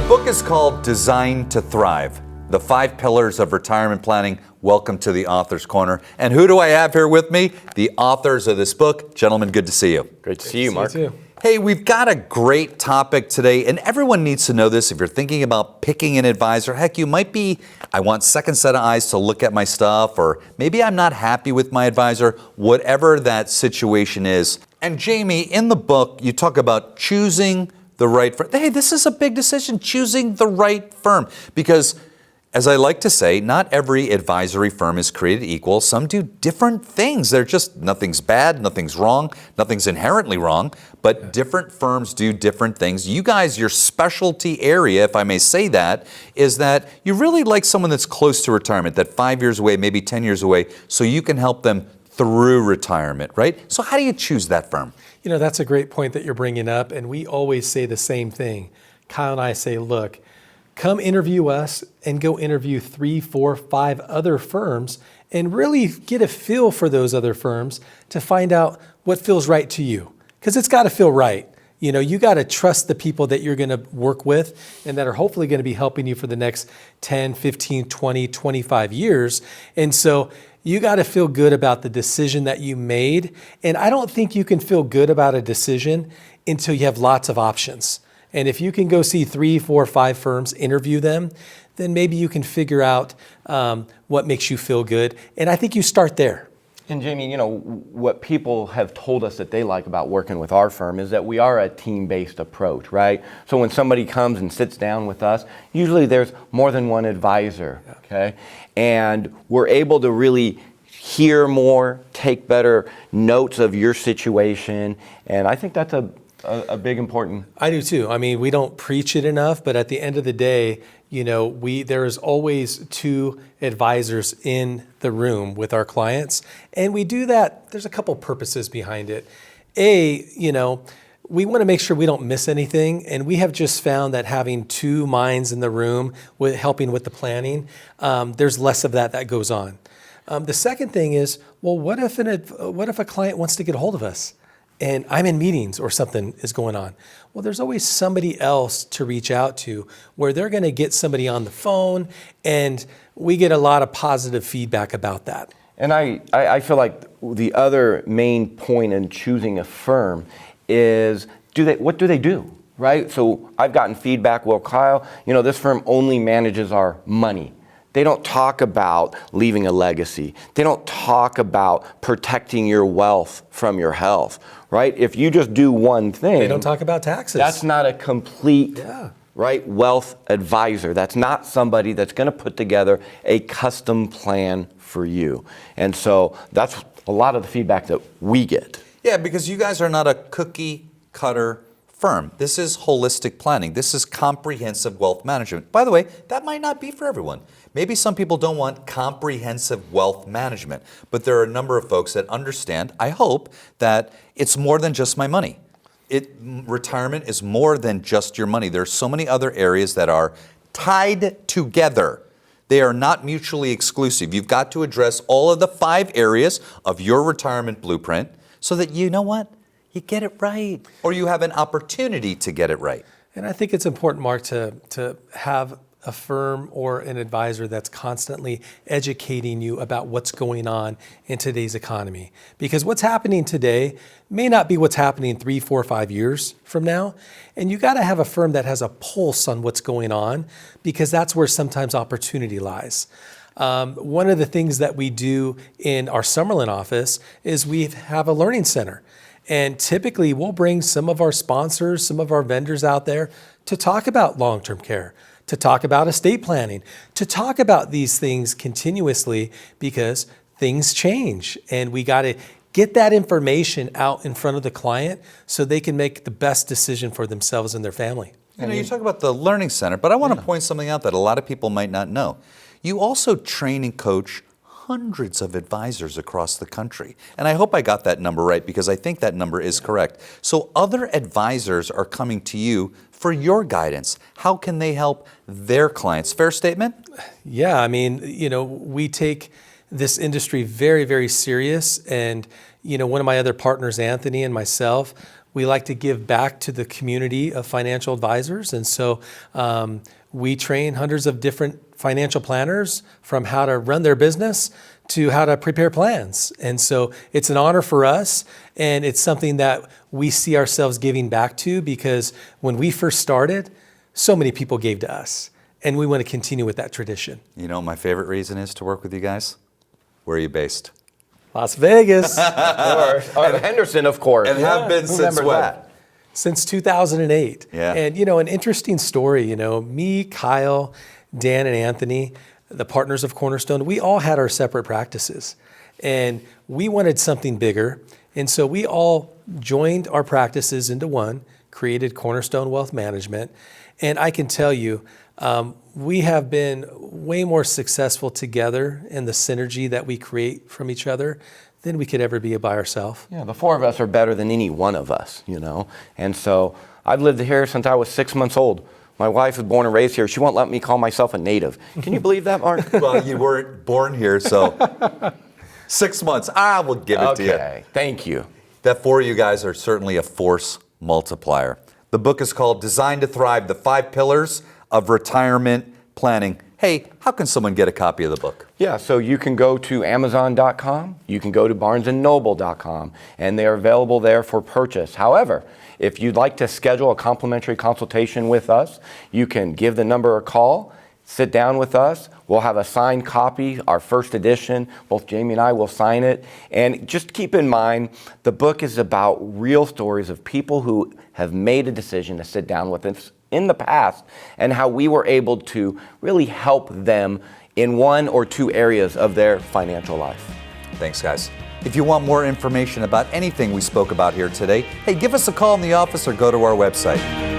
book is called Designed to Thrive, The 5 Pillars of Retirement Planning. Welcome to the Author's Corner. And who do I have here with me? The authors of this book. Gentlemen, good to see you. Great to see you, Mark. Hey, we've got a great topic today, and everyone needs to know this. If you're thinking about picking an advisor, heck, you might be, I want second set of eyes to look at my stuff, or maybe I'm not happy with my advisor, whatever that situation is. And Jamie, in the book, you talk about choosing the right firm. Hey, this is a big decision, choosing the right firm, because as I like to say, not every advisory firm is created equal. Some do different things. They're just, nothing's bad, nothing's wrong, nothing's inherently wrong, but different firms do different things. You guys, your specialty area, if I may say that, is that you really like someone that's close to retirement, that 5 years away, maybe 10 years away, so you can help them through retirement, right? So how do you choose that firm? You know, that's a great point that you're bringing up, and we always say the same thing. Kyle and I say, look, come interview us and go interview 3, 4, 5 other firms and really get a feel for those other firms to find out what feels right to you. Because it's got to feel right. You know, you got to trust the people that you're going to work with and that are hopefully going to be helping you for the next 10, 15, 20, 25 years. And so you got to feel good about the decision that you made. And I don't think you can feel good about a decision until you have lots of options. And if you can go see 3, 4, 5 firms, interview them, then maybe you can figure out what makes you feel good. And I think you start there. And Jamie, you know, what people have told us that they like about working with our firm is that we are a team-based approach, right? So when somebody comes and sits down with us, usually there's more than one advisor, okay? And we're able to really hear more, take better notes of your situation, and I think that's a big important. I do too. I mean, we don't preach it enough, but at the end of the day, you know, there is always 2 advisors in the room with our clients. And we do that, there's a couple purposes behind it. You know, we want to make sure we don't miss anything. And we have just found that having 2 minds in the room with helping with the planning, there's less of that goes on. The second thing is, well, what if a client wants to get a hold of us? And I'm in meetings or something is going on. Well, there's always somebody else to reach out to where they're going to get somebody on the phone, and we get a lot of positive feedback about that. And I feel like the other main point in choosing a firm is, what do they do, right? So I've gotten feedback, well, Kyle, you know, this firm only manages our money. They don't talk about leaving a legacy. They don't talk about protecting your wealth from your health, right? If you just do one thing. They don't talk about taxes. That's not a complete, right, wealth advisor. That's not somebody that's going to put together a custom plan for you. And so that's a lot of the feedback that we get. Yeah, because you guys are not a cookie cutter firm. This is holistic planning. This is comprehensive wealth management. By the way, that might not be for everyone. Maybe some people don't want comprehensive wealth management, but there are a number of folks that understand, I hope, that it's more than just my money. Retirement is more than just your money. There are so many other areas that are tied together. They are not mutually exclusive. You've got to address all of the 5 areas of your retirement blueprint so that you know what? You get it right, or you have an opportunity to get it right. And I think it's important, Mark, to have a firm or an advisor that's constantly educating you about what's going on in today's economy. Because what's happening today may not be what's happening 3, 4, 5 years from now. And you got to have a firm that has a pulse on what's going on, because that's where sometimes opportunity lies. One of the things that we do in our Summerlin office is we have a learning center. And typically we'll bring some of our sponsors, some of our vendors out there to talk about long-term care, to talk about estate planning, to talk about these things continuously, because things change and we got to get that information out in front of the client so they can make the best decision for themselves and their family. You know, you talk about the Learning Center, but I want to point something out that a lot of people might not know. You also train and coach hundreds of advisors across the country. And I hope I got that number right, because I think that number is correct. So other advisors are coming to you for your guidance. How can they help their clients? Fair statement? Yeah, I mean, you know, we take this industry very, very serious. And, you know, one of my other partners, Anthony, and myself, We like to give back to the community of financial advisors. And so we train hundreds of different financial planners from how to run their business to how to prepare plans. And so it's an honor for us, and it's something that we see ourselves giving back to, because when we first started, so many people gave to us, and we want to continue with that tradition. You know, my favorite reason is to work with you guys. Where are you based? Las Vegas. Or Henderson, of course. And have been since Remember when? that. Since 2008. Yeah. And, an interesting story, me, Kyle, Dan, and Anthony, the partners of Cornerstone, we all had our separate practices. And we wanted something bigger. And so we all joined our practices into one, created Cornerstone Wealth Management. And I can tell you, we have been way more successful together in the synergy that we create from each other than we could ever be by ourselves. Yeah, the four of us are better than any one of us, And so I've lived here since I was 6 months old. My wife was born and raised here. She won't let me call myself a native. Can you believe that, Mark? Well, you weren't born here, so 6 months. We'll give it to you. Okay, thank you. That four of you guys are certainly a force multiplier. The book is called Designed to Thrive, The 5 Pillars of Retirement Planning. Hey, how can someone get a copy of the book? Yeah, so you can go to Amazon.com, you can go to BarnesandNoble.com, and they are available there for purchase. However, if you'd like to schedule a complimentary consultation with us, you can give the number a call, sit down with us. We'll have a signed copy, our first edition. Both Jamie and I will sign it. And just keep in mind, the book is about real stories of people who have made a decision to sit down with us in the past, and how we were able to really help them in one or two areas of their financial life. Thanks, guys. If you want more information about anything we spoke about here today, hey, give us a call in the office or go to our website.